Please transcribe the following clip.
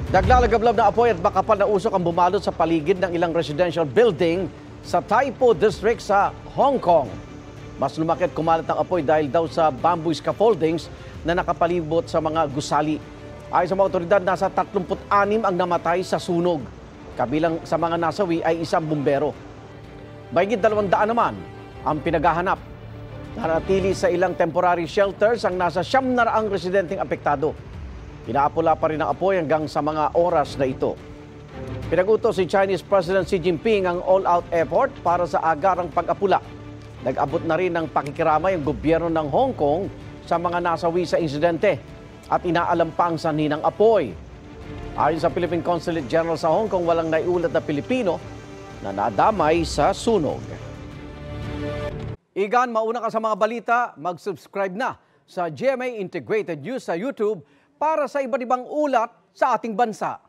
Naglalagablab na apoy at makapal na usok ang bumalot sa paligid ng ilang residential building sa Taipo District sa Hong Kong. Mas lumaki at kumalat ang apoy dahil daw sa bamboo scaffoldings na nakapalibot sa mga gusali. Ayon sa mga otoridad, nasa 36 ang namatay sa sunog. Kabilang sa mga nasawi ay isang bumbero. Mahigit 200 naman ang pinaghahanap. Nanatili sa ilang temporary shelters ang nasa 900 residenteng apektado. Inaapula pa rin ang apoy hanggang sa mga oras na ito. Pinag-utos si Chinese President Xi Jinping ang all-out effort para sa agarang pag-apula. Nag-abot na rin ng pakikiramay ang gobyerno ng Hong Kong sa mga nasawi sa insidente at inaalam pa ang sanhi ng apoy. Ayon sa Philippine Consulate General sa Hong Kong, walang naiulat na Pilipino na nadamay sa sunog. Igan, mauna ka sa mga balita, mag-subscribe na sa GMA Integrated News sa YouTube para sa iba't ibang ulat sa ating bansa.